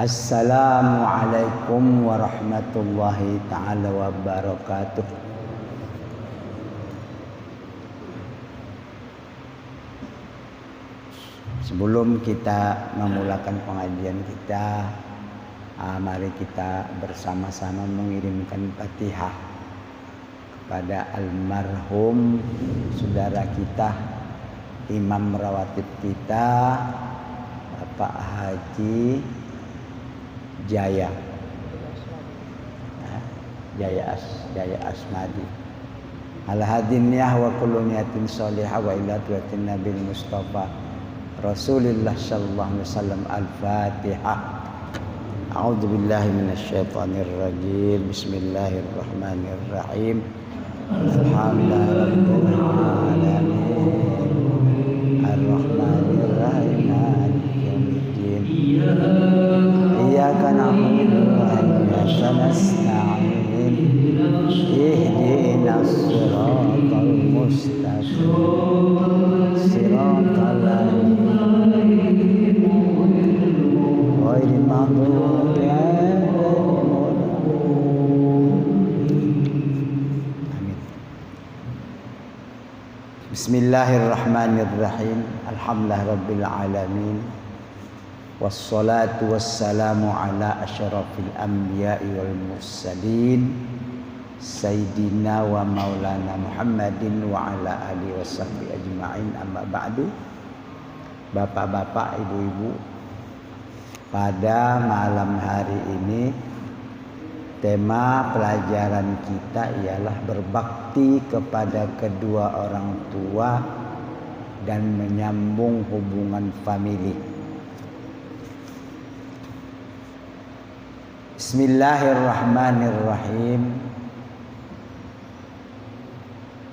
Assalamualaikum warahmatullahi ta'ala wabarakatuh. Sebelum kita memulakan pengajian kita, mari kita bersama-sama mengirimkan Fatihah kepada almarhum saudara kita, imam rawatib kita, Bapak Haji Jaya Asmadi. Al-hadiniyah wa kullu niyatin sholihah wa ila tuatin nabil mustafa Rasulillah sallallahu alaihi wasallam. Al-Fatihah. A'udzu billahi minasyaitonir rajim. Bismillahirrahmanirrahim. Alhamdulillahirabbil alamin. Ar-Rahmanir Rahim. Maliki yaumiddin. Iyyaka na'budu wa iyyaka nasta'in. Ihdinas siratal mustaqim. Siratal ghairil maghdubi 'alaihim. Bismillahirrahmanirrahim. Alhamdulillahirabbil alamin. Wassalatu wassalamu ala asyrafil anbiya'i wal mursalin Sayyidina wa maulana Muhammadin wa ala alihi wasahbihi ajma'in. Amma ba'du. Bapak-bapak, ibu-ibu, pada malam hari ini tema pelajaran kita ialah berbakti kepada kedua orang tua dan menyambung hubungan famili. Bismillahirrahmanirrahim.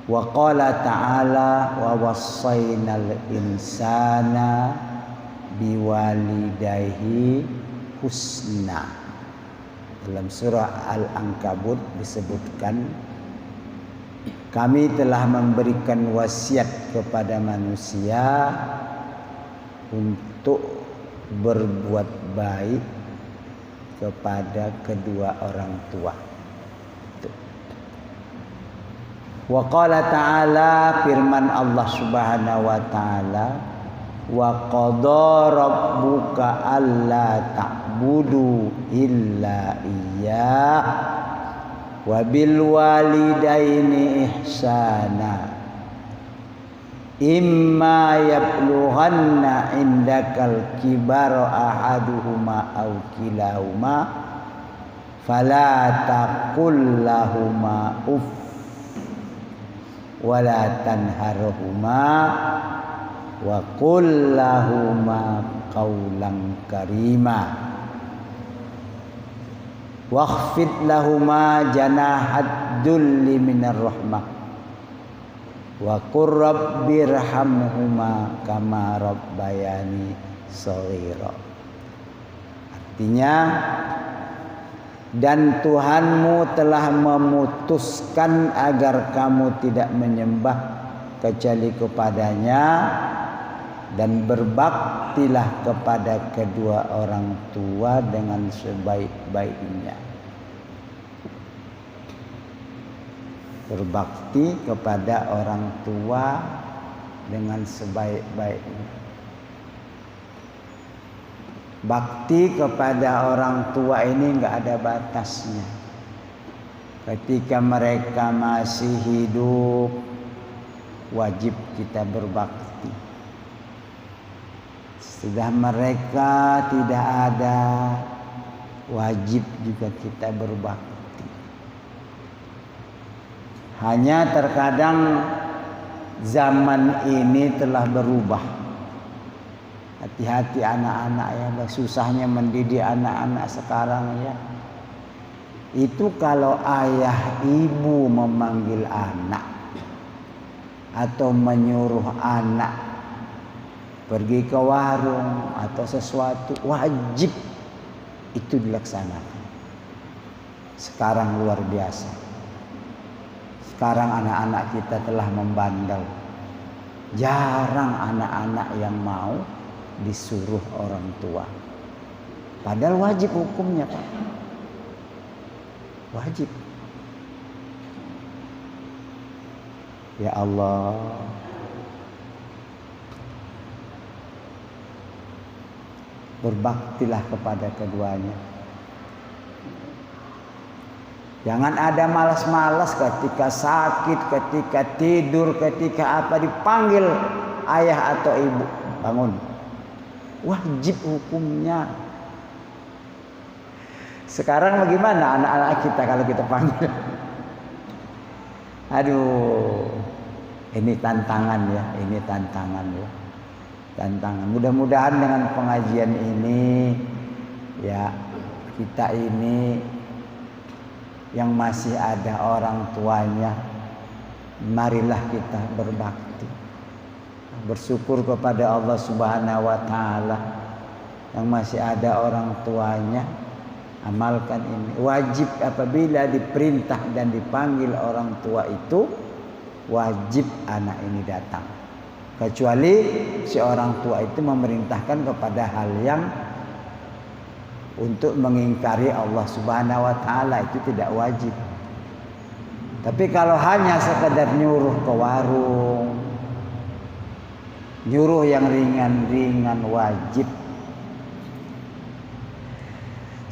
Wa qala ta'ala wa wassaynal insana biwalidayhi husna. Dalam surah Al-Ankabut disebutkan, kami telah memberikan wasiat kepada manusia untuk berbuat baik kepada kedua orang tua. Wa qala ta'ala, firman Allah Subhanahu wa ta'ala, wa qada rabbuka alla ta'budu illa iyyah wa bil walidaini ihsana imma yablughanna indakal kibara ahaduhuma aw kilahuma fala taqul lahuma uff wala tanharhuma wa qul lahuma qawlan karima wakhfid lahuma janahad dulli minar rahmah wa qur rabbirhamhuma kama rabbayani shaghira. Artinya, dan Tuhanmu telah memutuskan agar kamu tidak menyembah kecuali kepadanya, dan berbaktilah kepada kedua orang tua dengan sebaik-baiknya. Berbakti kepada orang tua dengan sebaik-baiknya. Bakti kepada orang tua ini enggak ada batasnya. Ketika mereka masih hidup, wajib kita berbakti. Sudah mereka tidak ada, wajib juga kita berbakti. Hanya terkadang zaman ini telah berubah. Hati-hati anak-anak ya, susahnya mendidik anak-anak sekarang ya. Itu kalau ayah ibu memanggil anak atau menyuruh anak pergi ke warung atau sesuatu, wajib itu dilaksanakan. Sekarang luar biasa. Sekarang anak-anak kita telah membandel. Jarang anak-anak yang mau disuruh orang tua. Padahal wajib hukumnya, Pak. Wajib. Ya Allah. Berbaktilah kepada keduanya. Jangan ada malas-malas ketika sakit, ketika tidur, ketika apa dipanggil ayah atau ibu. Bangun. Wajib hukumnya. Sekarang bagaimana anak-anak kita kalau kita panggil? Aduh, ini tantangan ya, ini tantangan ya. Tantangan. Mudah-mudahan dengan pengajian ini ya, kita ini yang masih ada orang tuanya, marilah kita berbakti. Bersyukur kepada Allah Subhanahu wa taala yang masih ada orang tuanya. Amalkan ini. Wajib apabila diperintah dan dipanggil orang tua itu, wajib anak ini datang. Kecuali si orang tua itu memerintahkan kepada hal yang untuk mengingkari Allah Subhanahu wa taala, itu tidak wajib. Tapi kalau hanya sekedar nyuruh ke warung, nyuruh yang ringan-ringan, wajib.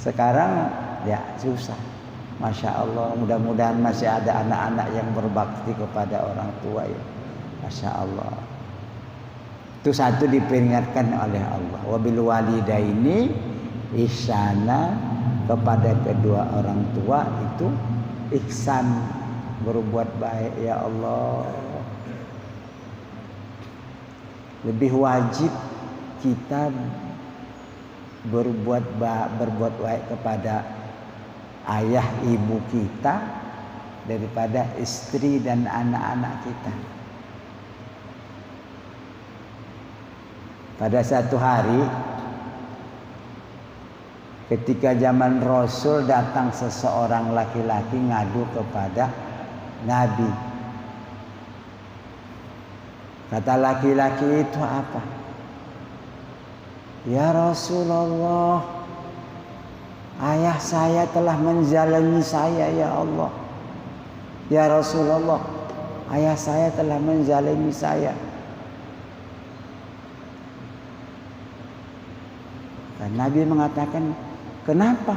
Sekarang ya susah. Masya Allah, mudah-mudahan masih ada anak-anak yang berbakti kepada orang tua ya. Masya Allah. Itu satu diperingatkan oleh Allah. Wabil walidaini ihsana, kepada kedua orang tua itu ihsan, berbuat baik ya Allah. Lebih wajib kita berbuat baik kepada ayah ibu kita daripada istri dan anak-anak kita. Pada satu hari ketika zaman Rasul, datang seseorang laki-laki ngadu kepada Nabi. Kata laki-laki itu apa? Ya Rasulullah, ayah saya telah menzalimi saya ya Allah. Ya Rasulullah, ayah saya telah menzalimi saya. Dan Nabi mengatakan, kenapa?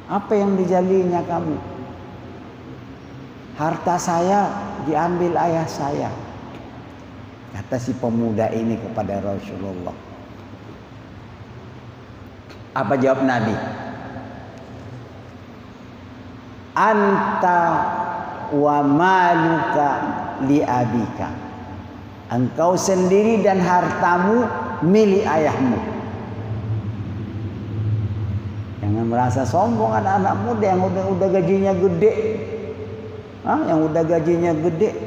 Apa yang dijalinya kamu? Harta saya diambil ayah saya. Kata si pemuda ini kepada Rasulullah. Apa jawab Nabi? Anta wa maluka li abika. Engkau sendiri dan hartamu milik ayahmu. Jangan merasa sombong anak-anak muda yang udah gajinya gede. Yang udah gajinya gede.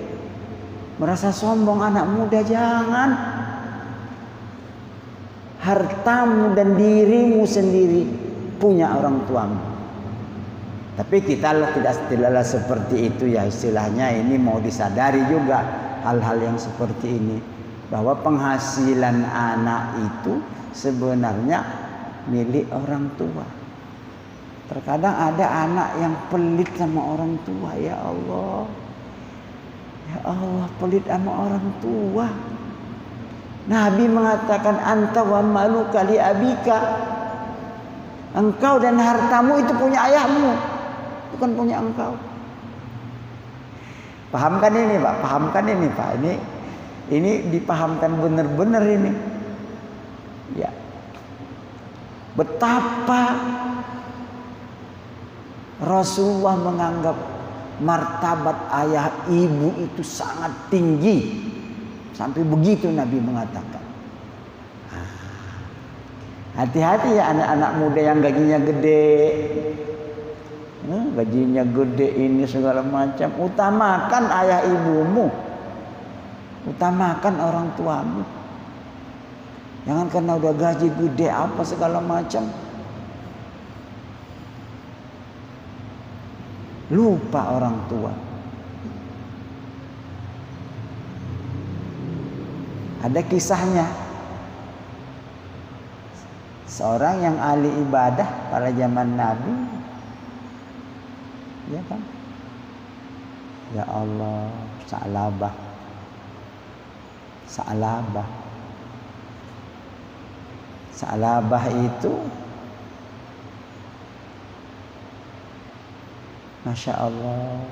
Merasa sombong anak muda, jangan. Hartamu dan dirimu sendiri punya orang tuamu. Tapi kita tidaklah seperti itu ya, istilahnya ini mau disadari juga hal-hal yang seperti ini, bahwa penghasilan anak itu sebenarnya milik orang tua. Terkadang ada anak yang pelit sama orang tua, ya Allah. Ya Allah, pelit sama orang tua. Nabi mengatakan anta wa maluka li abika. Engkau dan hartamu itu punya ayahmu, bukan punya engkau. Pahamkan ini Pak, pahamkan ini Pak. Ini dipahamkan benar-benar ini. Ya. Betapa Rasulullah menganggap martabat ayah ibu itu sangat tinggi. Sampai begitu Nabi mengatakan. Hati-hati ya anak-anak muda yang gajinya gede. Gajinya gede ini segala macam. Utamakan ayah ibumu. Utamakan orang tuamu. Jangan karena udah gaji gede apa segala macam. Lupa orang tua. Ada kisahnya. Seorang yang ahli ibadah pada zaman Nabi, ya kan? Ya Allah, Sa'labah. Sa'labah itu Masya Allah,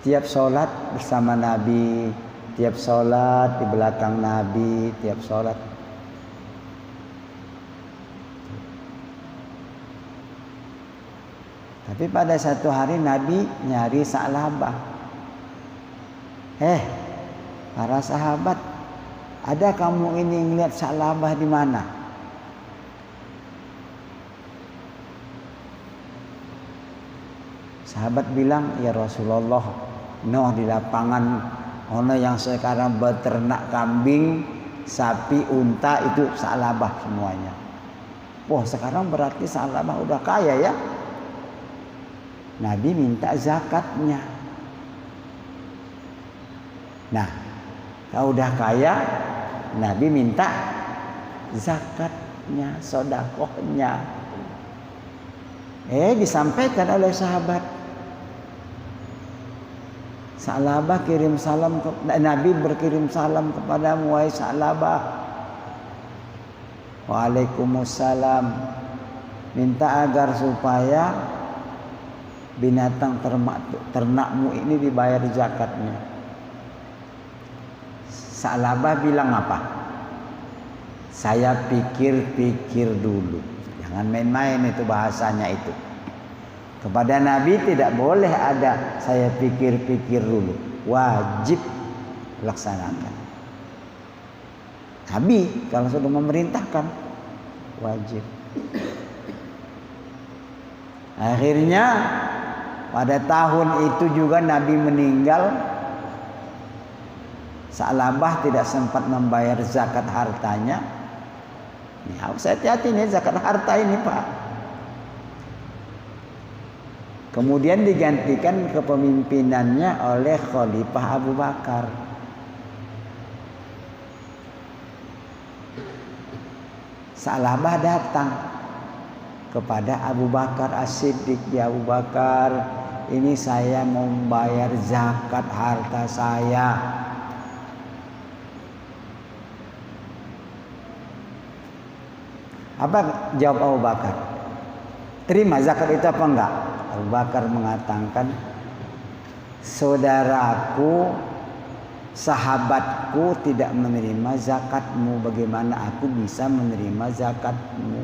tiap sholat bersama Nabi, tiap sholat di belakang Nabi, tiap sholat. Tapi pada satu hari Nabi nyari Sa'labah. Para sahabat, ada kamu ini ngeliat Sa'labah di mana? Sahabat bilang, ya Rasulullah, di lapangan ono yang sekarang beternak kambing, sapi, unta, itu Sa'labah semuanya. Wah, sekarang berarti Sa'labah udah kaya ya. Nabi minta zakatnya. Nah, kalau udah kaya, Nabi minta zakatnya, sodakohnya. Disampaikan oleh sahabat. Sa'labah kirim salam, Nabi berkirim salam kepadamu, wahai Sa'labah. Waalaikumsalam. Minta agar supaya binatang ternakmu ini dibayar zakatnya. Sa'labah bilang apa? Saya pikir-pikir dulu. Jangan main-main itu bahasanya itu. Kepada Nabi tidak boleh ada saya pikir-pikir dulu. Wajib laksanakan. Nabi kalau sudah memerintahkan, wajib. Akhirnya pada tahun itu juga Nabi meninggal. Sa'labah tidak sempat membayar zakat hartanya. Ini harus hati-hati nih zakat harta ini Pak. Kemudian digantikan kepemimpinannya oleh Khalifah Abu Bakar. Sa'labah datang kepada Abu Bakar As-Siddiq. Ya Abu Bakar, ini saya mau membayar zakat harta saya. Apa jawab Abu Bakar? Terima zakat itu apa enggak? Abu Bakar mengatakan, saudaraku, sahabatku tidak menerima zakatmu. Bagaimana aku bisa menerima zakatmu?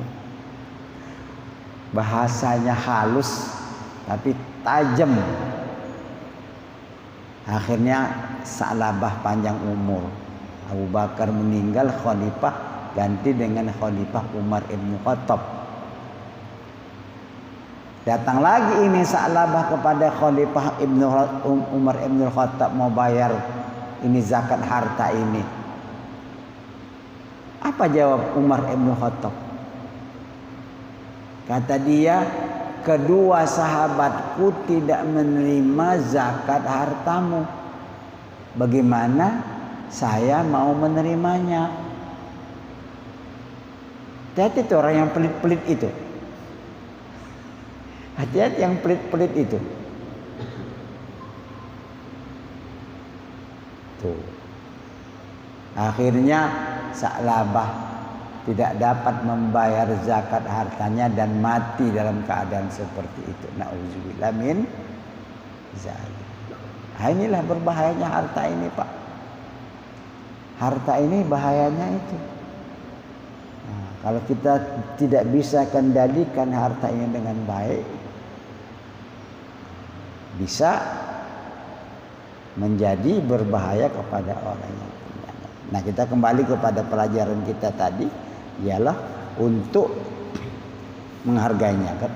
Bahasanya halus tapi tajam. Akhirnya Sa'labah panjang umur. Abu Bakar meninggal, khalifah ganti dengan Khalifah Umar ibn Khattab. Datang lagi ini Sa'labah kepada Khalifah Umar ibn Khattab mau bayar ini zakat harta ini. Apa jawab Umar ibn Khattab? Kata dia, kedua sahabatku tidak menerima zakat hartamu. Bagaimana saya mau menerimanya? Hati-hati itu orang yang pelit-pelit itu. Hati-hati yang pelit-pelit itu. Tuh. Akhirnya Sa'labah tidak dapat membayar zakat hartanya dan mati dalam keadaan seperti itu. Na'udzubillah min zalik. Inilah berbahayanya harta ini Pak. Harta ini bahayanya itu. Kalau kita tidak bisa kendalikan harta ini dengan baik, bisa menjadi berbahaya kepada orang yang punya. Nah, kita kembali kepada pelajaran kita tadi, ialah untuk menghargainya kan.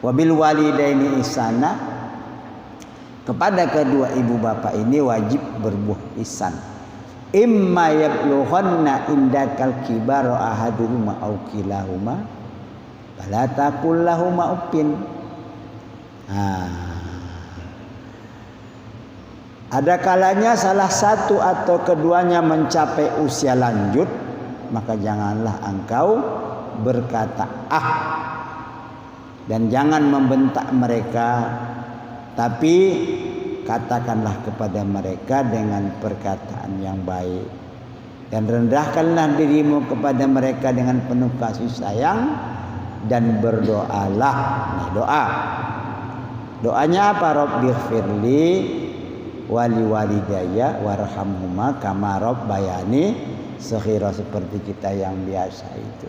Wabil walidaini ihsana, kepada kedua ibu bapak ini wajib berbuat ihsan. Imma yablughanna indakal kibara ahaduhuma aw kilahuma fala taqul lahumā uffin. Ada kalanya salah satu atau keduanya mencapai usia lanjut, maka janganlah engkau berkata ah, dan jangan membentak mereka, tapi katakanlah kepada mereka dengan perkataan yang baik, dan rendahkanlah dirimu kepada mereka dengan penuh kasih sayang, dan berdoalah. Nah, doanya apa? Rabbighfirli wali walidayya warhamhuma kama rabbayani shaghira, seperti kita yang biasa itu.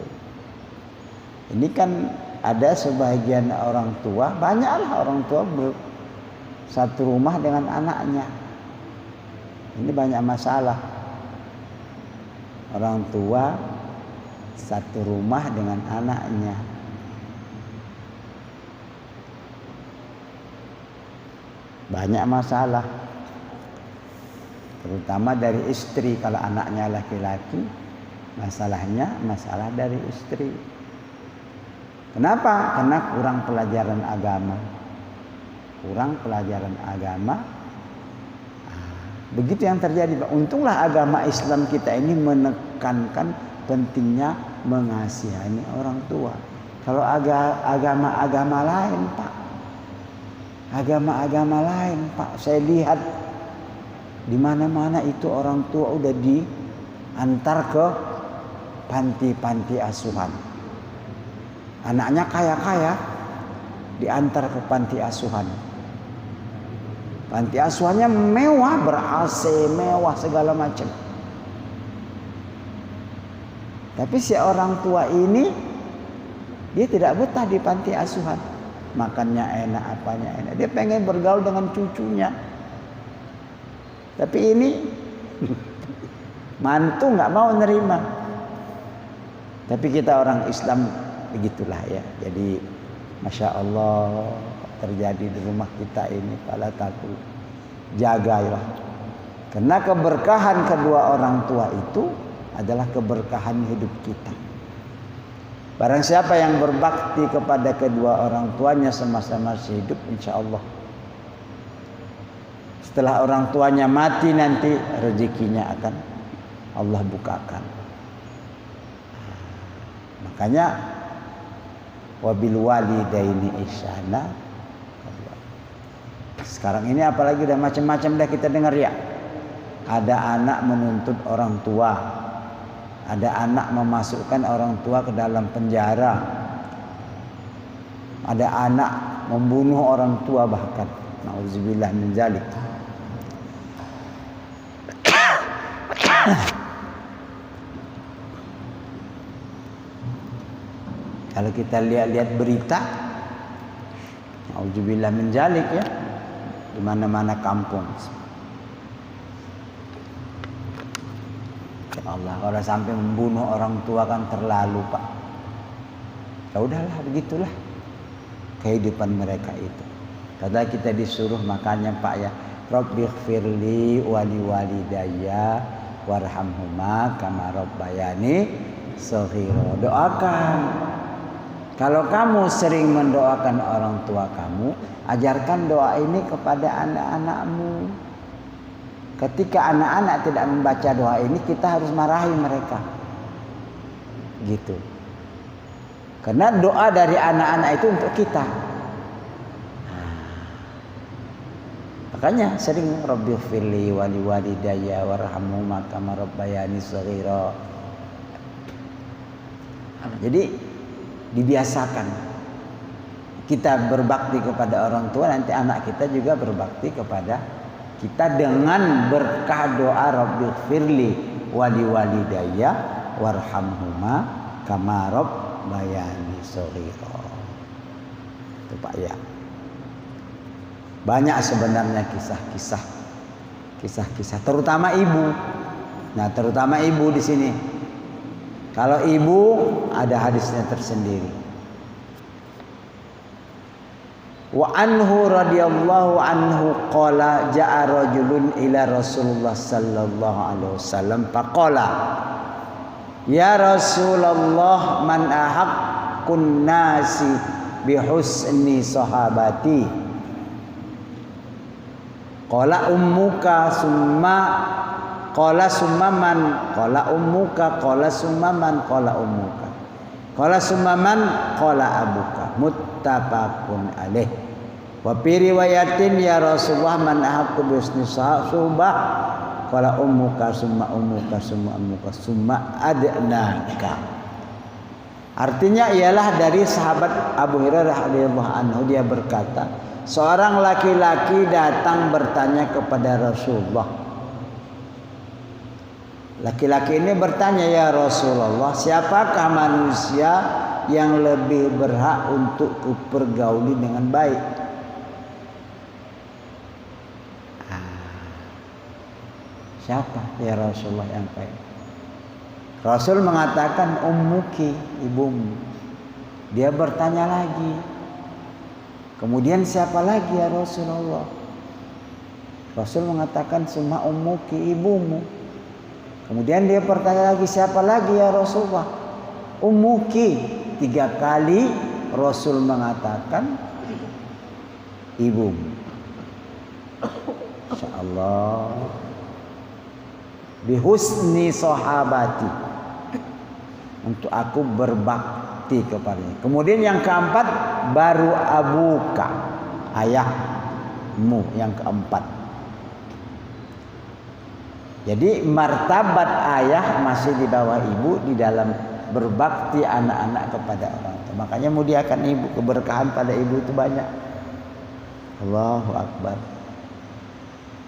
Ini kan ada sebagian orang tua, banyaklah orang tua satu rumah dengan anaknya. Ini banyak masalah. Orang tua satu rumah dengan anaknya. Banyak masalah. Terutama dari istri. Kalau anaknya laki-laki, masalahnya masalah dari istri. Kenapa? Karena kurang pelajaran agama. Kurang pelajaran agama. Begitu yang terjadi. Untunglah agama Islam kita ini menekankan pentingnya mengasihani orang tua. Kalau agama-agama lain, Pak, agama-agama lain, Pak, saya lihat di mana-mana itu orang tua udah diantar ke panti-panti asuhan. Anaknya kaya-kaya diantar ke panti asuhan. Panti asuhannya mewah, ber-AC, mewah segala macam. Tapi si orang tua ini dia tidak betah di panti asuhan. Makannya enak, apanya enak. Dia pengen bergaul dengan cucunya. Tapi ini mantu nggak mau nerima. Tapi kita orang Islam begitulah ya. Jadi Masya Allah terjadi di rumah kita ini. Fala takul, jagalah. Karena keberkahan kedua orang tua itu adalah keberkahan hidup kita. Barang siapa yang berbakti kepada kedua orang tuanya semasa masih hidup, insya Allah setelah orang tuanya mati nanti rezekinya akan Allah bukakan. Makanya wabil walidaini ihsana. Sekarang ini apalagi udah macam-macam dah kita dengar ya. Ada anak menuntut orang tua. Ada anak memasukkan orang tua ke dalam penjara. Ada anak membunuh orang tua bahkan. Nauzubillah min dzalik. Kalau kita lihat-lihat berita, nauzubillah min dzalik ya, di mana-mana kampung. Ya Allah, kalau sampai membunuh orang tua kan terlalu, Pak. Ya udahlah, begitulah kehidupan mereka itu. Padahal kita disuruh makanya Pak ya, Rabbighfirli wali walidayya warhamhuma kama rabbayani shaghira. Doakan. Kalau kamu sering mendoakan orang tua kamu, ajarkan doa ini kepada anak-anakmu. Ketika anak-anak tidak membaca doa ini, kita harus marahi mereka. Gitu. Karena doa dari anak-anak itu untuk kita. Makanya sering Rabbighfirli wali walidayya warhamhuma kama rabbayani shaghira. Jadi dibiasakan kita berbakti kepada orang tua, nanti anak kita juga berbakti kepada kita dengan berkah doa Rabbighfirli wali walidayya warhamhuma kama rabbayani shaghira. Itu Pak ya. Banyak sebenarnya kisah-kisah terutama ibu. Nah, terutama ibu di sini. Kalau ibu ada hadisnya tersendiri. Wa anhu radhiyallahu anhu qala ja'a rajulun ila Rasulullah sallallahu alaihi wasallam faqala ya Rasulullah man ahaqqun nasi bihusni sahabati. Qala ummuka summa qala summa man qala ummuka qala summa man qala ummuka. Qala summan qala abuka muttafaqun alaih. Wa fi riwayatin ya Rasulullah man ahaqqu bi husni suhbah qala ummuka summa ummuka summa ummuka summa adnaka. Artinya ialah dari sahabat Abu Hurairah radhiyallahu anhu, dia berkata, seorang laki-laki datang bertanya kepada Rasulullah. Laki-laki ini bertanya, ya Rasulullah, siapakah manusia yang lebih berhak untuk kupergauli dengan baik? Siapa ya Rasulullah yang baik? Rasul mengatakan ummuki, ibumu. Dia bertanya lagi, kemudian siapa lagi ya Rasulullah? Rasul mengatakan summa ummuki, ibumu. Kemudian dia bertanya lagi, siapa lagi ya Rasulullah? Ummuki. 3 kali Rasul mengatakan ibumu. Insyaallah. Bihusni sahabati, untuk aku berbakti kepadanya. Kemudian yang keempat baru abuka, ayahmu yang keempat. Jadi martabat ayah masih di bawah ibu di dalam berbakti anak-anak kepada orang tua. Makanya muliakan ibu, keberkahan pada ibu itu banyak. Allahu Akbar.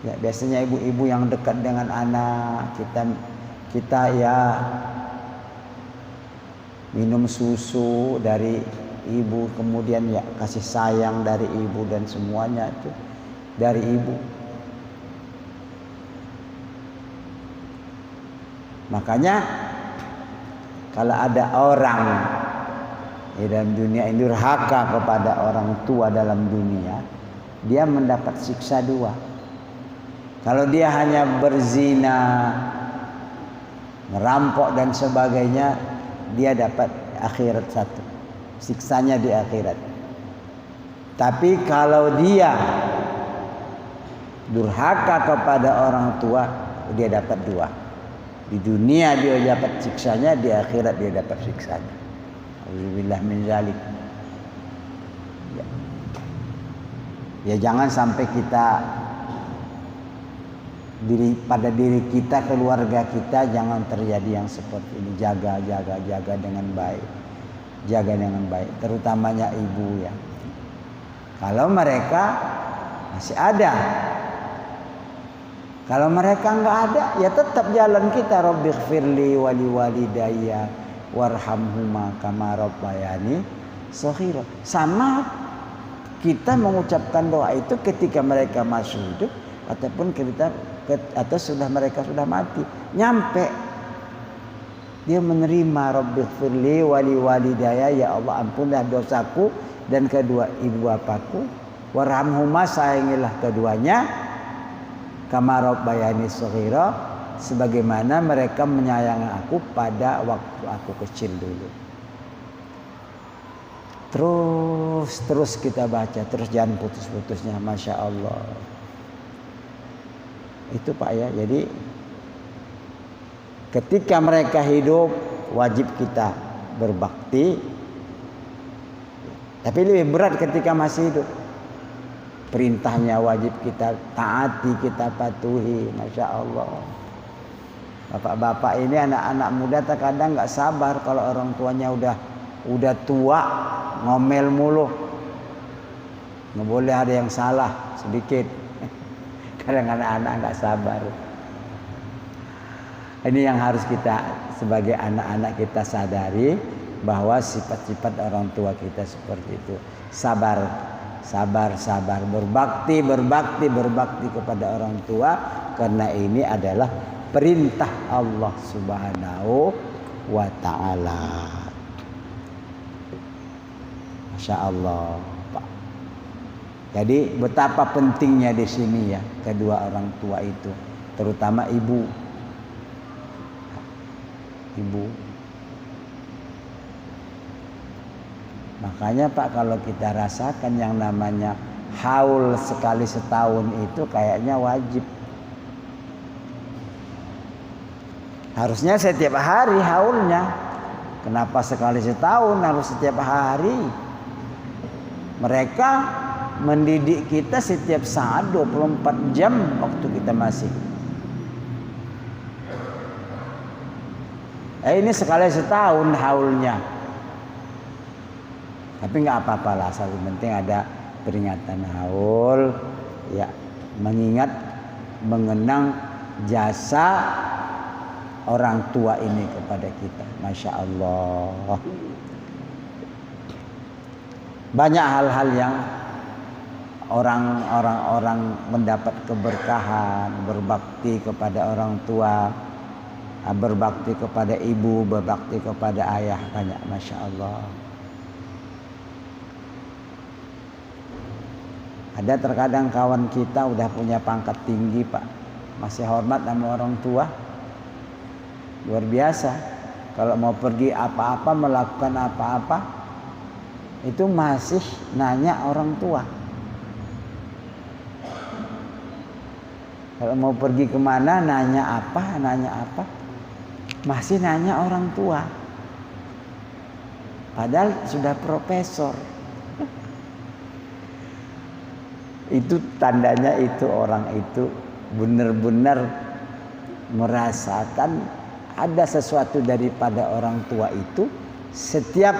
Ya, biasanya ibu-ibu yang dekat dengan anak, kita ya minum susu dari ibu, kemudian ya kasih sayang dari ibu, dan semuanya itu dari ibu. Makanya kalau ada orang dalam dunia ini durhaka kepada orang tua dalam dunia, dia mendapat siksa 2. Kalau dia hanya berzina, merampok dan sebagainya, dia dapat akhirat 1, siksanya di akhirat. Tapi kalau dia durhaka kepada orang tua, dia dapat 2. Di dunia dia dapat siksanya, di akhirat dia dapat siksanya. Auzubillah min zalik. Ya jangan sampai kita pada diri kita, keluarga kita, jangan terjadi yang seperti ini. Jaga dengan baik. Jaga dengan baik, terutamanya ibu ya. Kalau mereka masih ada. Kalau mereka enggak ada, ya tetap jalan kita. Rabbighfirli wa liwalidayya warhamhuma kama rabbayani shaghira. Sama kita mengucapkan doa itu ketika mereka masih hidup ataupun kita atau mereka sudah mati, nyampe dia menerima. Rabbighfirli wa liwalidayya, ya Allah ampunlah dosaku dan kedua ibu bapaku, warhamhuma, sayangilah keduanya, kama rabbayani shaghira, sebagaimana mereka menyayangi aku pada waktu aku kecil dulu. Terus kita baca, terus jangan putus-putusnya, Masya Allah. Itu Pak ya. Jadi ketika mereka hidup wajib kita berbakti. Tapi lebih berat ketika masih hidup. Perintahnya wajib kita taati, kita patuhi. Masya Allah. Bapak-bapak ini, anak-anak muda terkadang nggak sabar kalau orang tuanya udah tua, ngomel mulu. Nggak boleh ada yang salah sedikit. Kadang anak-anak nggak sabar. Ini yang harus kita sebagai anak-anak kita sadari, bahwa sifat-sifat orang tua kita seperti itu. Sabar, berbakti kepada orang tua, karena ini adalah perintah Allah Subhanahu wa ta'ala. Masya Allah, Pak. Jadi betapa pentingnya di sini ya kedua orang tua itu, terutama ibu. Makanya Pak, kalau kita rasakan yang namanya haul sekali setahun itu kayaknya wajib. Harusnya setiap hari haulnya. Kenapa sekali setahun, harus setiap hari? Mereka mendidik kita setiap saat 24 jam waktu kita masih. Ini sekali setahun haulnya. Tapi nggak apa-apa lah, yang penting ada peringatan haul, ya, mengingat, mengenang jasa orang tua ini kepada kita. Masya Allah. Banyak hal-hal yang orang mendapat keberkahan, berbakti kepada orang tua, berbakti kepada ibu, berbakti kepada ayah, banyak. Masya Allah. Ada terkadang kawan kita udah punya pangkat tinggi, Pak, masih hormat sama orang tua. Luar biasa. Kalau mau pergi apa-apa, melakukan apa-apa, itu masih nanya orang tua. Kalau mau pergi kemana, nanya apa, masih nanya orang tua. Padahal sudah profesor. Itu tandanya itu orang itu benar-benar merasakan ada sesuatu daripada orang tua itu. Setiap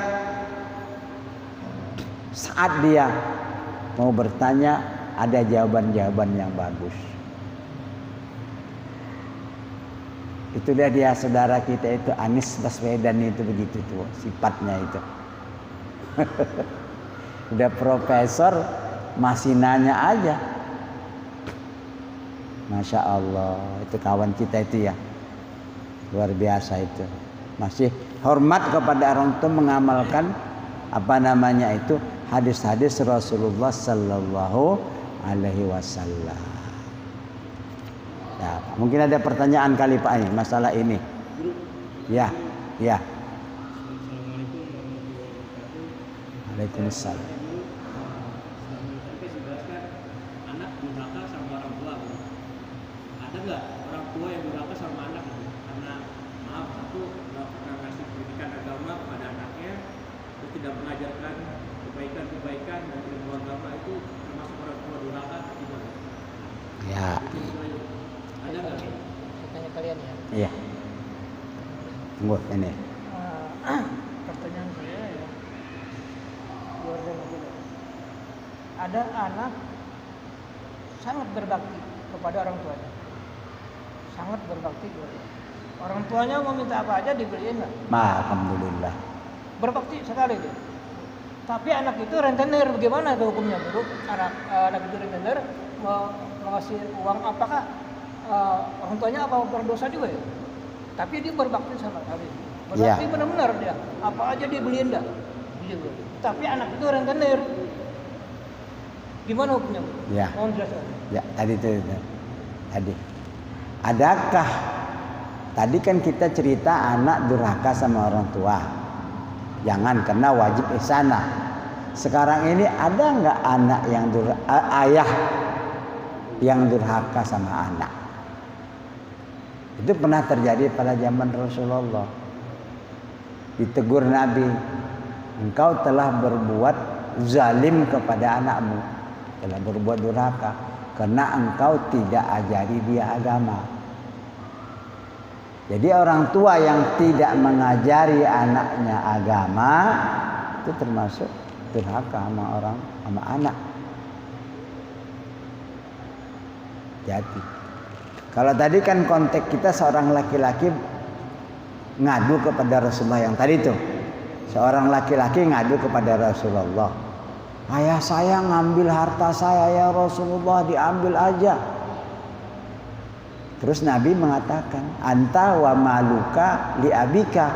saat dia mau bertanya, ada jawaban-jawaban yang bagus. Itu dia saudara kita itu, Anies Baswedan itu begitu tuh sifatnya itu. Udah profesor masih nanya aja. Masya Allah, itu kawan kita itu ya, luar biasa itu. Masih hormat kepada orang tua, mengamalkan hadis-hadis Rasulullah Sallallahu Alaihi Wasallam. Ya, mungkin ada pertanyaan kali Pak ini masalah ini. Ya. Waalaikumsalam. Anak durhaka sama orang tua. Ada nggak orang tua yang durhaka sama anak? Karena maaf, satu nggak pernah ngasih pendidikan agama kepada anaknya, terus tidak mengajarkan kebaikan dan ilmu agama, itu termasuk orang tua durhaka atau tidak? Ya. Ada nggak? Saya tanya kalian ya. Iya. Tunggu ini. Pertanyaan saya ya. Keluarga Nabi. Ada anak sangat berbakti kepada orang tuanya. Sangat berbakti kepada orang tuanya, mau minta apa aja dibeliin lah. Alhamdulillah. Berbakti sekali dia. Tapi anak itu rentenir, bagaimana itu hukumnya, Bu? Anak itu rentenir mau ngasih uang, apakah orang tuanya apa berdosa juga ya? Tapi dia berbakti sama kali. Berbakti Ya. benar-benar dia. Apa aja dibeliin dah. Tapi anak itu rentenir. Gimana hukumnya, Bu? Ya. Mohon jelaskan. Ya, tadi. Adakah tadi kan kita cerita anak durhaka sama orang tua. Jangan, karena wajib ihsanah. Sekarang ini ada nggak anak yang ayah yang durhaka sama anak? Itu pernah terjadi pada zaman Rasulullah. Ditegur Nabi, engkau telah berbuat zalim kepada anakmu, telah berbuat durhaka karena engkau tidak ajari dia agama. Jadi orang tua yang tidak mengajari anaknya agama itu termasuk durhaka sama anak. Jadi kalau tadi kan konteks kita seorang laki-laki ngadu kepada Rasulullah yang tadi itu. Seorang laki-laki ngadu kepada Rasulullah. Ayah saya ngambil harta saya ya Rasulullah, diambil aja. Terus Nabi mengatakan, anta wa maluka li abika.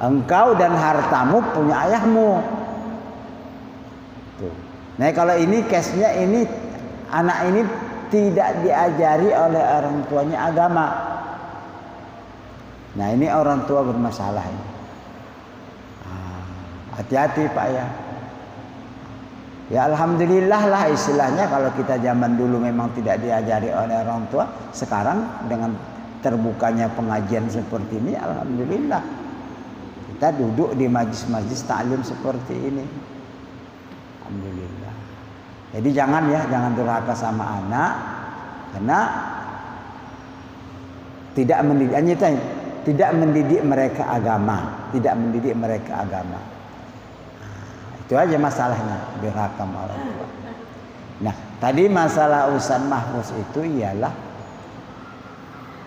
Engkau dan hartamu punya ayahmu. Tuh. Nah kalau ini case-nya ini, anak ini tidak diajari oleh orang tuanya agama. Nah ini orang tua bermasalah ini. Hati-hati Pak ya. Ya alhamdulillah lah istilahnya, kalau kita zaman dulu memang tidak diajari oleh orang tua, sekarang dengan terbukanya pengajian seperti ini alhamdulillah. kita duduk di majlis-majlis taklim seperti ini. Alhamdulillah. Jadi jangan durhaka sama anak, karena tidak mendidik mereka agama, itu aja masalahnya, durhaka sama orang tua. Nah, tadi masalah Ustaz Mahfuz itu ialah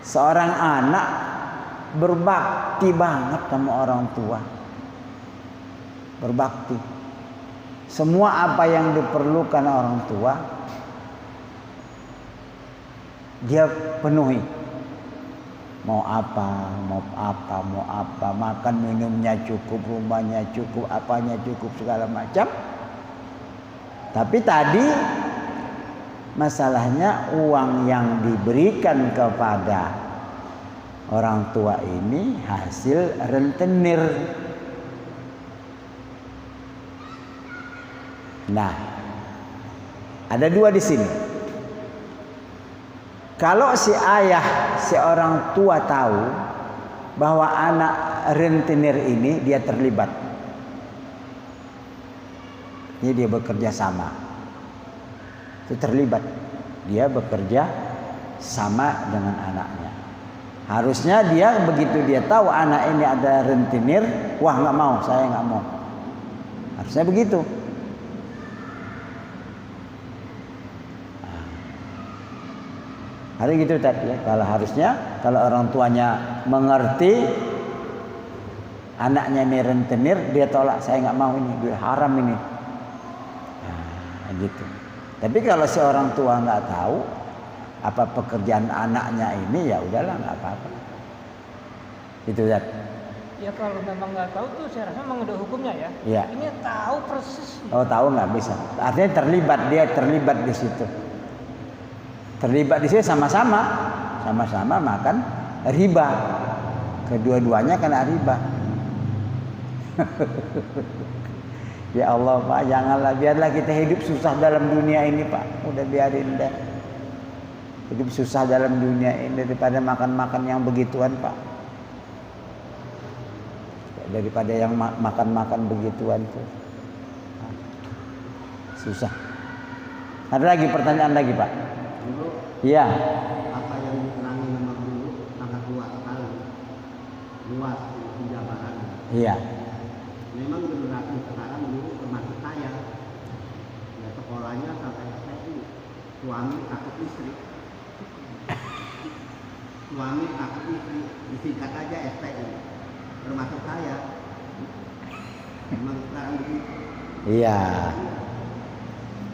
seorang anak berbakti banget sama orang tua. Berbakti. Semua apa yang diperlukan orang tua dia penuhi. Mau apa, makan minumnya cukup, rumahnya cukup, apanya cukup, segala macam. Tapi tadi masalahnya uang yang diberikan kepada orang tua ini hasil rentenir. Nah, ada dua di sini. Kalau si ayah, si orang tua tahu bahwa anak rentenir ini dia terlibat, ini dia bekerja sama, itu terlibat, dia bekerja sama dengan anaknya. Harusnya dia begitu dia tahu anak ini ada rentenir, wah nggak mau, saya nggak mau. Harusnya begitu. Hari gitu tadi ya. Kalau orang tuanya mengerti anaknya ini rentenir, dia tolak, saya nggak mau ini, duit haram ini. Nah, gitu. Tapi kalau si orang tua nggak tahu apa pekerjaan anaknya ini, ya udahlah nggak apa-apa. Itu ya. Ya kalau memang nggak tahu tuh saya rasa memang ada hukumnya ya. Iya. Ini tahu persis. Oh tahu nggak bisa. Artinya dia terlibat di situ. Terlibat di sini sama-sama makan riba. Kedua-duanya kena riba. Ya Allah Pak, janganlah, biarlah kita hidup susah dalam dunia ini Pak. Udah biarin deh. Hidup susah dalam dunia ini daripada makan-makan yang begituan Pak. Daripada yang makan-makan begituan tuh. Susah. Ada lagi pertanyaan lagi Pak? Dulu Iya. apa yang diterangi memang dulu sangat luas sekali, luas penjabarannya. Iya. Memang generasi sekarang dulu termasuk saya, ya sekolahnya sampai STI, suami takut istri, disingkat aja STI, termasuk saya. Memang sekarang begitu. Iya.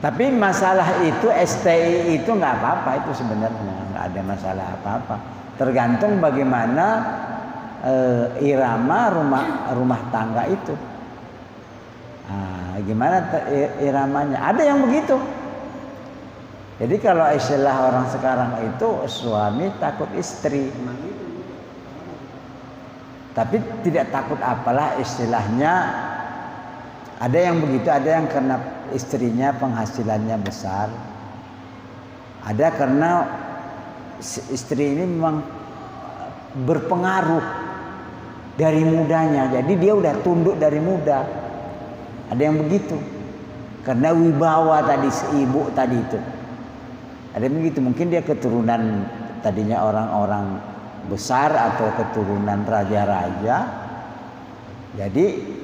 Tapi masalah itu STI itu nggak apa-apa, itu sebenarnya nggak ada masalah apa-apa. Tergantung bagaimana irama rumah tangga itu. Nah, gimana iramanya? Ada yang begitu. Jadi kalau istilah orang sekarang itu suami takut istri. Tapi tidak takut apalah istilahnya. Ada yang begitu, ada yang karena istrinya penghasilannya besar. Ada karena istri ini memang berpengaruh dari mudanya. Jadi dia udah tunduk dari muda. Ada yang begitu. Karena wibawa tadi, ibu tadi itu. Ada yang begitu, mungkin dia keturunan tadinya orang-orang besar atau keturunan raja-raja. Jadi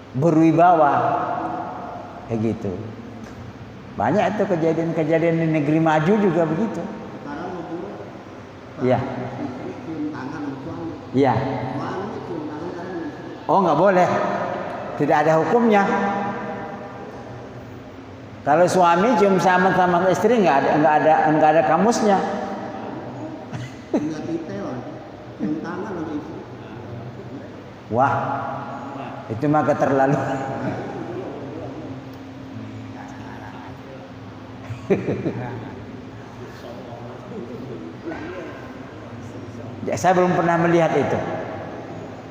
berwibawa kayak gitu. Banyak itu kejadian di negeri maju juga begitu. Sekarang dulu Iya. istri cium tangan sama suami, Iya. suami cium tangan sama istri. Oh nggak boleh. Tidak ada hukumnya. Kalau suami cium sama istri nggak ada kamusnya. Nggak detail, cium tangan sama istri. Wah, itu mah keterlaluan. Saya belum pernah melihat itu.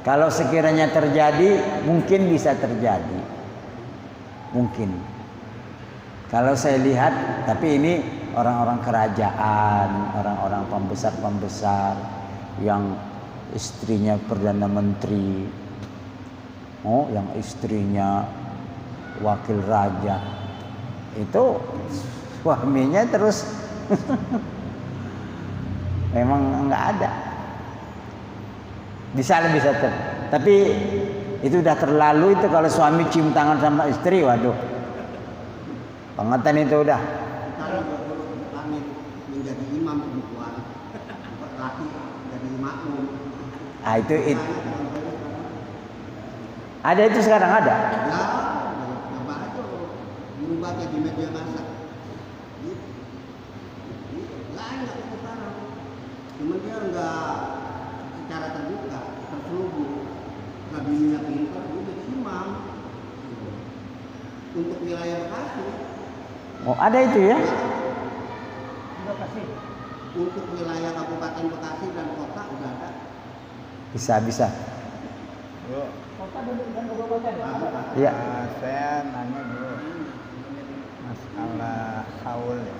Kalau sekiranya terjadi, mungkin bisa terjadi. Mungkin. Kalau saya lihat, tapi ini orang-orang kerajaan, orang-orang pembesar-pembesar yang istrinya Perdana Menteri, oh yang istrinya wakil raja, itu suaminya terus memang nggak ada. Bisa tuh. Tapi itu udah terlalu itu kalau suami cium tangan sama istri, waduh. Pengetan itu udah. Kalau kami menjadi imam perempuan, laki jadi makmum. Ah itu. Ada itu sekarang ada. Ya, coba aja berubah jadi media massa. Banyak itu sekarang. Cuma dia enggak secara terbuka, terselubung. Nah, bininya pintar, dia jadi imam. Untuk wilayah Bekasi. Oh ada itu ya? Bekasi. Untuk wilayah Kabupaten Bekasi dan kota udah ada. Bisa. Kota dan kabupaten. Iya. Saya nanya dulu masalah haul ya.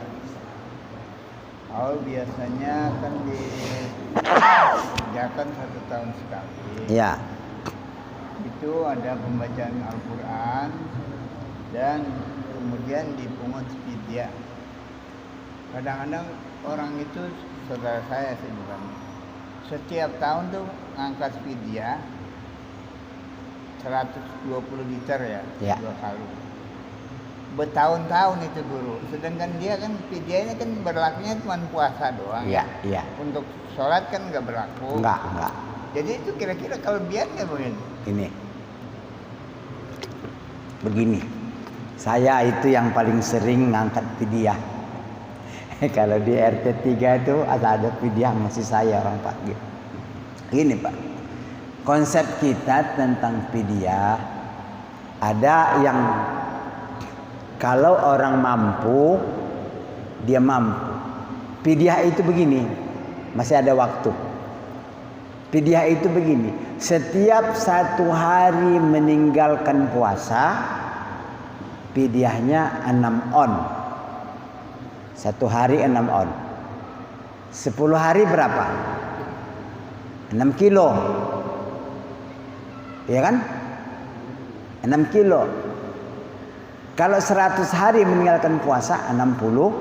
Haul biasanya kan dikerjakan 1 tahun sekali. Iya. Itu ada pembacaan Al-Quran dan kemudian dipungut fidyah. Kadang-kadang orang itu, saudara saya sih bukan, setiap tahun tuh ngangkat fidyah 120 liter ya, 2 kali. Bertahun-tahun itu guru. Sedangkan dia kan fidyahnya kan berlakunya cuma puasa doang. Iya. Untuk sholat kan nggak berlaku. Enggak. Jadi itu kira-kira kelebihannya begini. Begini. Saya itu yang paling sering ngangkat fidyah. Kalau di RT 3 itu ada fidyah masih saya orang Pak. Gini Pak. Konsep kita tentang fidyah ada yang kalau orang mampu dia mampu. Fidyah itu begini, masih ada waktu. Fidyah itu begini, setiap 1 hari meninggalkan puasa, fidyahnya 6 on. 1 hari 6 on. 10 hari berapa? 6 kilo. Iya kan? 6 kilo. Kalau 100 hari meninggalkan puasa 60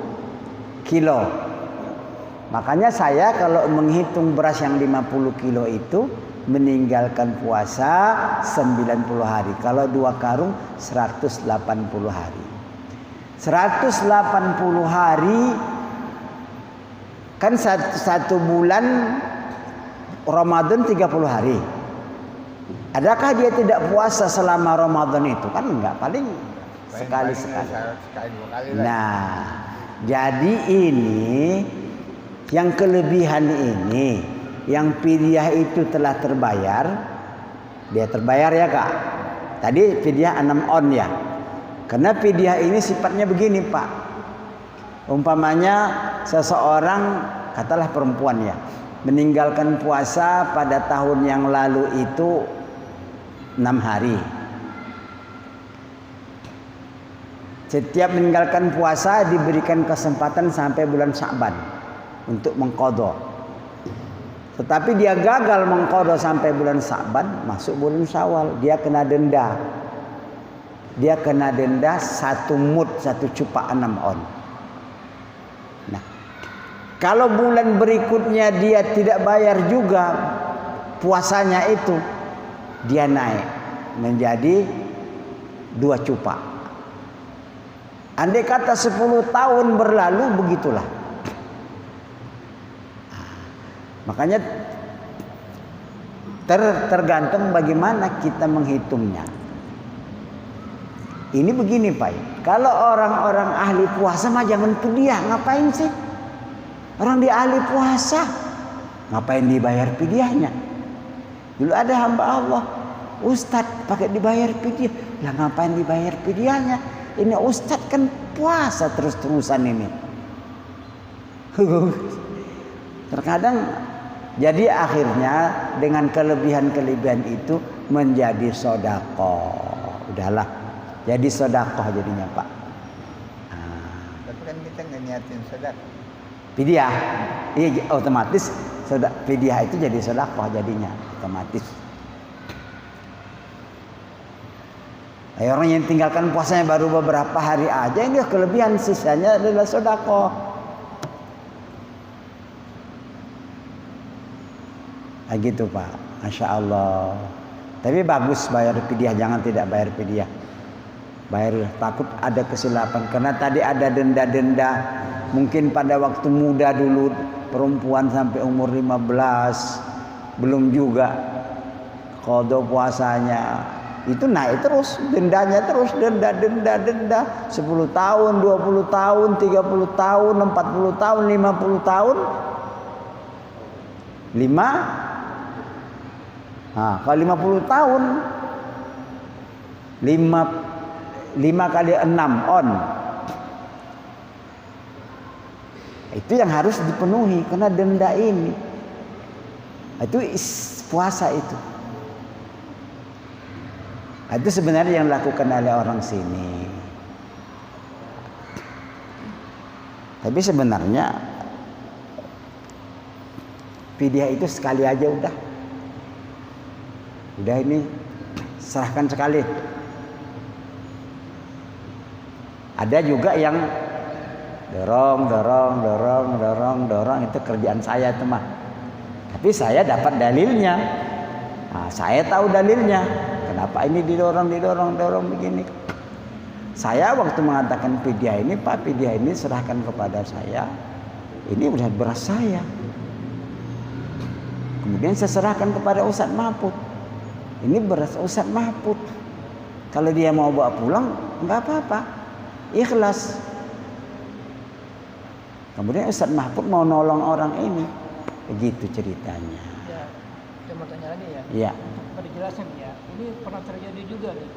kilo. Makanya saya kalau menghitung beras yang 50 kilo itu meninggalkan puasa 90 hari. Kalau 2 karung 180 hari. 180 hari kan satu bulan Ramadan 30 hari. Adakah dia tidak puasa selama Ramadan itu? Kan enggak, paling sekali. 2 kali. Nah, jadi ini yang kelebihan ini, yang fidyah itu telah terbayar, dia terbayar ya Kak. Tadi fidyah 6 on ya. Karena fidyah ini sifatnya begini Pak. Umpamanya seseorang, katalah perempuan ya, meninggalkan puasa pada tahun yang lalu itu 6 hari. Setiap meninggalkan puasa diberikan kesempatan sampai bulan Sya'ban untuk mengqadha. Tetapi dia gagal mengqadha sampai bulan Sya'ban, masuk bulan Syawal, dia kena denda. Dia kena denda 1 mud, 1 cupak 6 on. Nah, kalau bulan berikutnya dia tidak bayar juga puasanya itu, dia naik menjadi 2 cupak. Andai kata 10 tahun berlalu, begitulah. Makanya tergantung bagaimana kita menghitungnya. Ini begini Pak, kalau orang-orang ahli puasa mah jangan fidyah, ngapain sih? Orang dia ahli puasa, ngapain dibayar fidyahnya? Dulu ada hamba Allah, Ustadz pakai dibayar fidyah, lah ngapain dibayar fidyahnya? Ini Ustadz kan puasa terus-terusan ini. Terkadang jadi akhirnya dengan kelebihan-kelebihan itu menjadi sedekah. Udahlah, jadi sedekah jadinya Pak. Tapi kan kita nggak niatin sedekah. Fidyah, iya otomatis fidyah itu jadi sedekah jadinya otomatis. Orang yang tinggalkan puasanya baru beberapa hari aja, ini kelebihan, sisanya adalah sedekah. Nah, gitu Pak, Masya Allah. Tapi bagus bayar fidyah, jangan tidak bayar fidyah. Bayar, takut ada kesilapan. Karena tadi ada denda-denda. Mungkin pada waktu muda dulu, perempuan sampai umur 15, belum juga qada puasanya. Itu naik terus, dendanya terus, denda 10 tahun, 20 tahun, 30 tahun, 40 tahun, 50 tahun. 5 kalau 50 tahun 5 kali 6 on. Itu yang harus dipenuhi karena denda ini. Itu puasa itu. Itu sebenarnya yang dilakukan oleh orang sini. Tapi sebenarnya fidyah itu sekali aja udah ini serahkan sekali. Ada juga yang dorong itu kerjaan saya itu mah. Tapi saya dapat dalilnya. Nah, saya tahu dalilnya. Kenapa ini didorong begini? Saya waktu mengatakan fidyah ini, Pak, fidyah ini serahkan kepada saya. Ini udah beras saya. Kemudian saya serahkan kepada Ustadz Mahfud. Ini beras Ustadz Mahfud. Kalau dia mau bawa pulang, nggak apa-apa, ikhlas. Kemudian Ustadz Mahfud mau nolong orang ini, begitu ceritanya. Ya, saya mau tanya lagi ya. Iya. Pada jelasin ya. Ini pernah terjadi juga nih.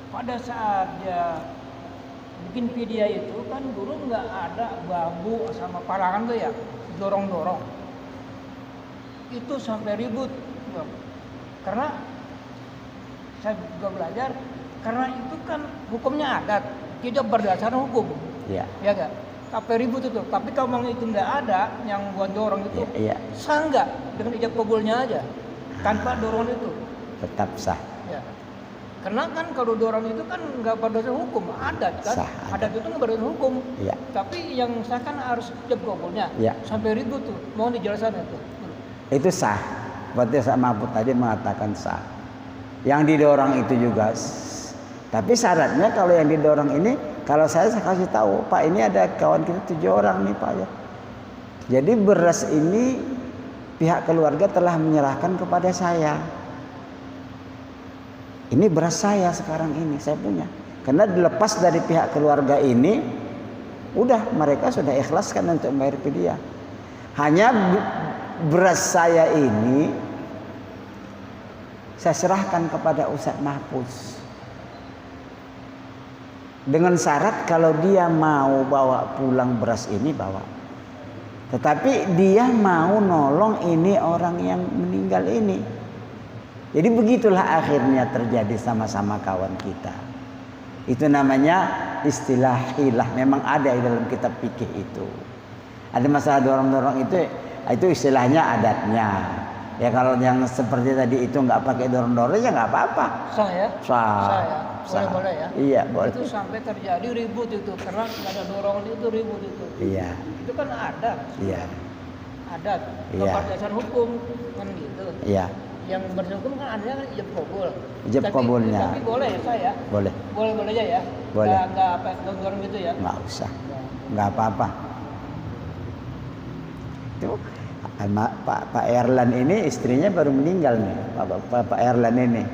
Pada saat dia bikin fidyah itu kan dulu nggak ada bambu sama parangan tuh ya, dorong-dorong. Itu sampai ribut, karena saya juga belajar, karena itu kan hukumnya adat, tidak berdasarkan hukum, ya gak? Sampai ribut itu. Tapi kalau memang itu nggak ada yang buat dorong itu, sah nggak dengan ijab kabulnya aja, tanpa dorong itu? Tetap sah. Ya. Karena kan kalau dorong itu kan nggak berdasarkan hukum, adat kan? Sah, adat itu nggak berdasarkan hukum. Ya. Tapi yang sah kan harus ijab kabulnya. Ya. Sampai ribut tuh, mohon dijelaskan itu. Itu sah. Berarti Ustadz Mahfud tadi mengatakan sah. Yang didorong itu juga. Tapi syaratnya kalau yang didorong ini, kalau saya kasih tahu, Pak, ini ada kawan kita 7 orang nih Pak ya. Jadi beras ini pihak keluarga telah menyerahkan kepada saya. Ini beras saya sekarang ini, saya punya. Karena dilepas dari pihak keluarga ini, udah mereka sudah ikhlaskan untuk membayar fidyah. Hanya beras saya ini saya serahkan kepada Ustadz Mahfud dengan syarat kalau dia mau bawa pulang beras ini bawa, tetapi dia mau nolong ini orang yang meninggal ini. Jadi begitulah akhirnya terjadi sama-sama kawan kita. Itu namanya istilah hilah, memang ada di dalam kitab fikih itu. Ada masalah dorong-dorong itu istilahnya adatnya. Ya kalau yang seperti tadi itu nggak pakai dorong-dorong ya nggak apa-apa. Sah ya? Sah. Ya? Boleh ya? Iya boleh. Itu sampai terjadi ribut itu karena nggak ada dorongan itu ribut itu. Iya. Itu kan adat. Iya. Adat. Iya. Berdasar hukum kan gitu. Iya. Yang berhukum kan ada ijab kabul. Ijab kabulnya. Tapi boleh ya saya? Boleh. Boleh aja ya? Boleh. Nggak apa dorong gitu ya? Nggak usah. Nggak apa-apa. Itu Pak Erlan ini istrinya baru meninggal nih, Pak Erlan ini.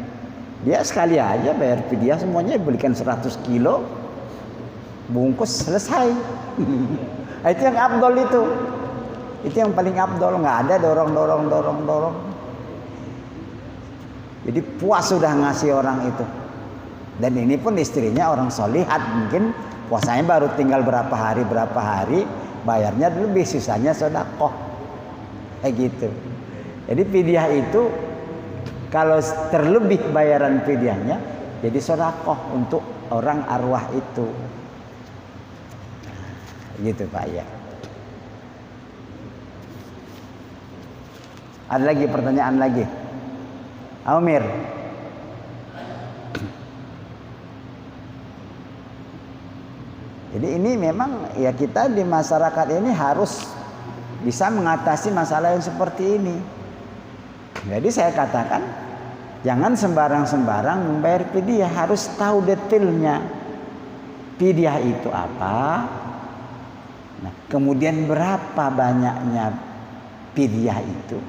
Dia sekali aja bayar fidyah semuanya, belikan 100 kilo, bungkus selesai. Itu yang afdol itu. Itu yang paling afdol, nggak ada dorong. Jadi puas sudah ngasih orang itu. Dan ini pun istrinya orang solihat, mungkin puasanya baru tinggal berapa hari, bayarnya lebih, sisanya sedekah. Kayak gitu. Jadi fidyah itu kalau terlebih bayaran fidyahnya jadi sedekah untuk orang arwah itu. Gitu Pak ya. Ada lagi pertanyaan lagi? Amir. Jadi ini memang ya kita di masyarakat ini harus bisa mengatasi masalah yang seperti ini. Jadi saya katakan jangan sembarang-sembarang membayar fidyah, harus tahu detailnya. Fidyah itu apa? Nah, kemudian berapa banyaknya fidyah itu?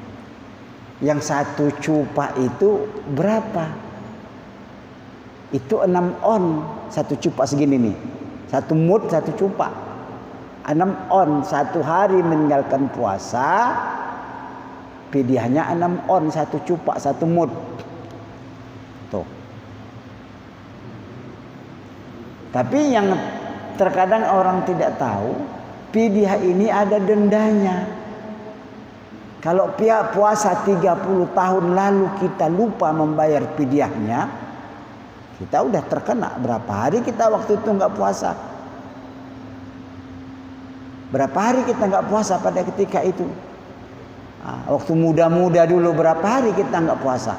Yang satu cupa itu berapa? Itu 6 on, satu cupa segini nih. Satu mud, satu cupa. 6 on, satu hari meninggalkan puasa, fidyahnya 6 on, satu cupa, satu mud. Tuh. Tapi yang terkadang orang tidak tahu, fidyah ini ada dendanya. Kalau pihak puasa 30 tahun lalu kita lupa membayar fidyahnya, kita udah terkena. Berapa hari kita waktu itu nggak puasa? Berapa hari kita nggak puasa pada ketika itu? Nah, waktu muda-muda dulu berapa hari kita nggak puasa?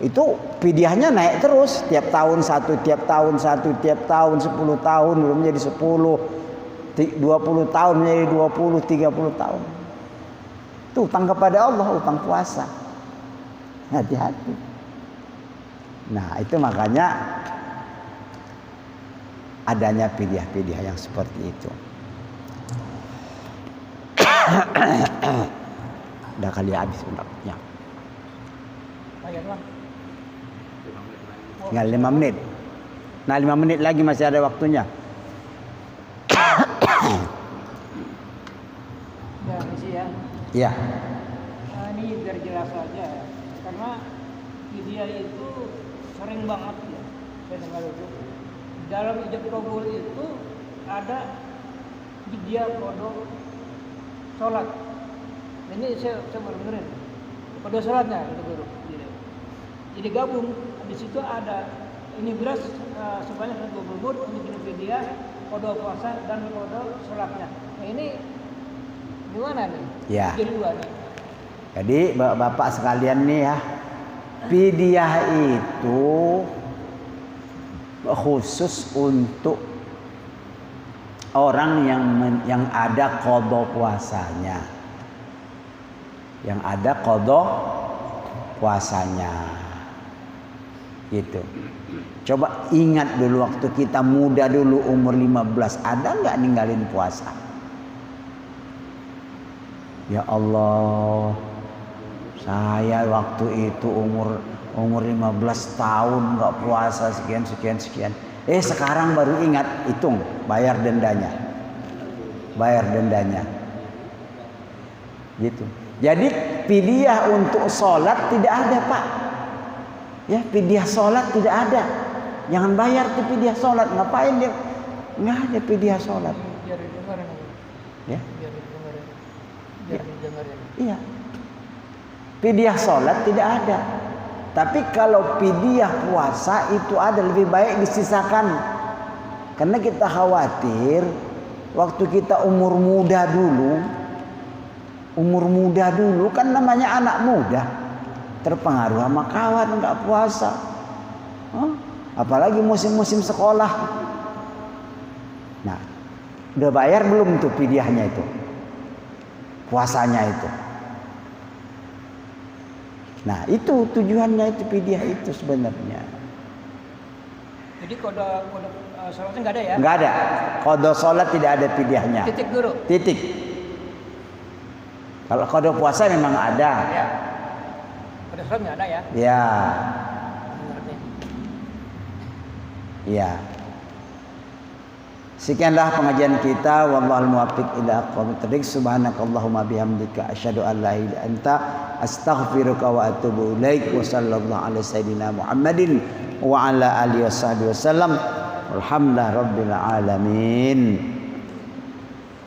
Itu fidyahnya naik terus, tiap tahun satu, tiap tahun satu, tiap tahun 10 tahun belum jadi 10, 20 tahun menjadi 20, 30 tahun. Itu utang kepada Allah, utang puasa. Hati-hati. Nah, itu makanya adanya fidyah-fidyah yang seperti itu. Udah kali habis undangnya. Tinggal 5 menit. Nah, 5 menit lagi masih ada waktunya. Ya, isi ya. Iya. Nah, ini biar jelas saja ya. Karena fidyah itu sering banget ya. Saya dengar itu. Dalam ijab kabul itu ada fidyah kodok sholat. Ini saya baru dengerin. Kodok sholatnya itu guru. Jadi gabung di situ ada ini beras sebanyak 20 mud untuk fidyah, kodok puasa dan kodok sholatnya. Nah ini gimana nih? Ya. Jadi dua nih. Jadi bapak sekalian nih ya, fidyah itu khusus untuk orang yang ada qada puasanya. Yang ada qada puasanya. Gitu. Coba ingat dulu waktu kita muda dulu umur 15, ada nggak ninggalin puasa? Ya Allah, saya waktu itu umur 15 tahun nggak puasa sekian. Sekarang baru ingat, hitung, bayar dendanya. Gitu. Jadi fidyah untuk sholat tidak ada, Pak. Ya, fidyah sholat tidak ada. Jangan bayar tuh fidyah sholat. Ngapain dia? Nggak ada fidyah sholat. Biar didengarin. Ya. Biar didengarin. Iya. Fidyah sholat tidak ada. Tapi kalau fidyah puasa itu ada, lebih baik disisakan. Karena kita khawatir waktu kita umur muda dulu kan namanya anak muda, terpengaruh sama kawan nggak puasa. Apalagi musim-musim sekolah. Nah, udah bayar belum tuh fidyahnya itu? Puasanya itu. Nah, itu tujuannya itu fidyah itu sebenarnya. Jadi kode sholatnya nggak ada ya? Nggak ada. Qada sholat tidak ada fidyahnya. Titik guru. Titik. Kalau qada puasa memang ada. Ya. Kode sholat nggak ada ya? Ya. Ya. Sekianlah pengajian kita. Wallahul muwaffiq ila aqwamit thoriq. Subhanakallahumma bihamdika asyhadu an la ilaha illa anta astaghfiruka wa atubu ilaik. Wa sallallahu ala sayyidina Muhammadin wa ala alihi washabbihi wasallam. Alhamdulillah rabbil alamin.